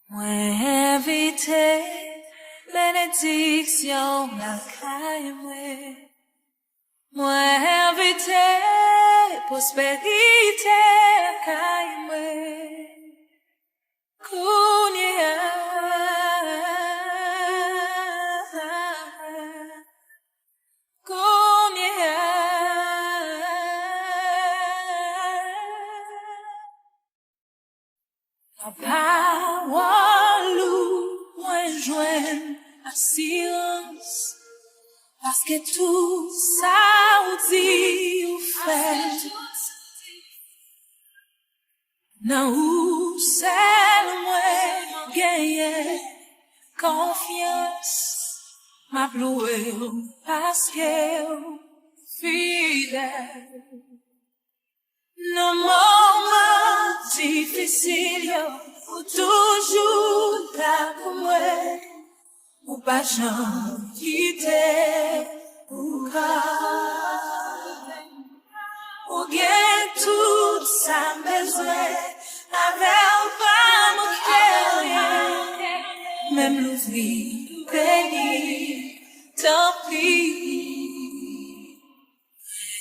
Mwen evite benediksyon la kay mwen. Mwen evite prosperite la kay mwen. Kounye Pa walou mwen jwen asirans, paske tout sa ou di ou fè, nan ou sel mwen genye konfians, ma ploue ou paske ou fidèl. Nan moment difficile yo, ou toujou la pou mwen, ou pa jan kite ou ka. Ou gen tout sa bezwen, avec pa mou kè, même l'ouvri béni, tant pis.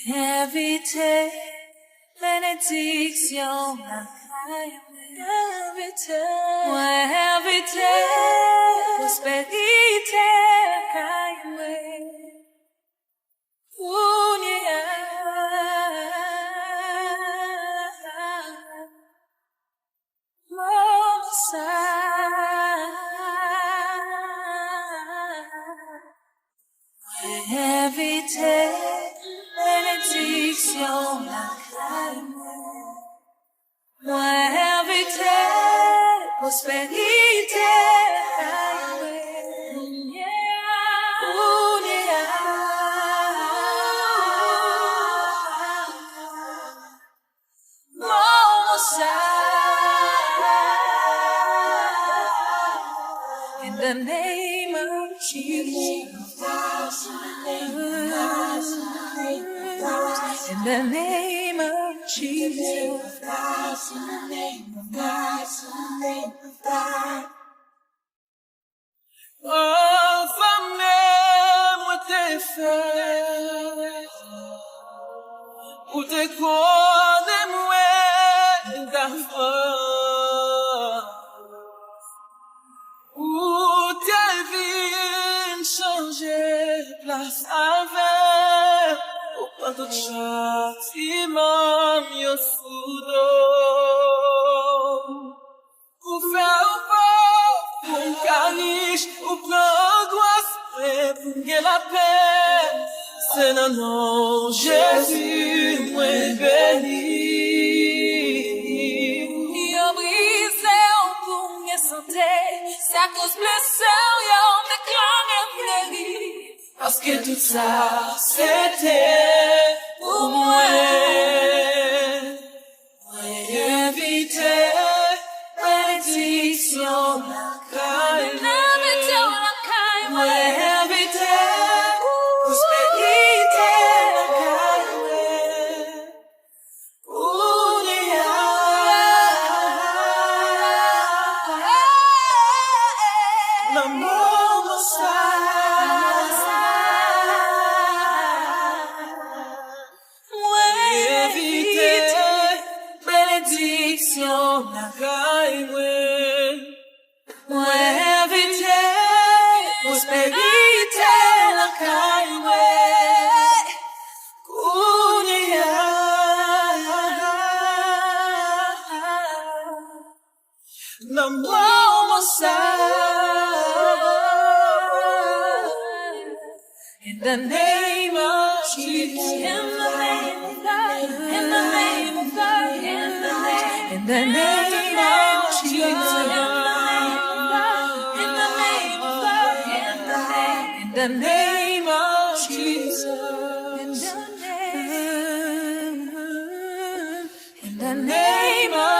Éviter benediksyon la kay mwen. Mwen evite prosperite la kay mwen. Kounye monsa. Mwen evite benediksyon la kay mwen. Mwen evite prosperite la kay mwen. Kounye monsa. In the name of Jesus. In the name of Jesus. In the name of God, in the name of God. Oh, femme, moi t'es fait. Ou te connais moi d'avant. Ou t'es vine changer place avec. Ou pas de châtiment mieux soudo. Ou faire ou pas, ou caniche, ou prendre pour la paix. C'est le nom Jésus, moi béni. Yo brise pour me santé, c'est à cause blessure, yo me clame fleuri. Parce que tout ça, c'était pour moi. Moi éviter bénédiction la kay mwen. Moi éviter prospérité la kay mwen. L'amour me bénédiction la kay mwen. Mwen evite prosperite la kay mwen. Kounye l'amour me In the name of Jesus. In the name of God. In the name of God. In the name of Jesus. In the name of God. In the name of Jesus. In the name of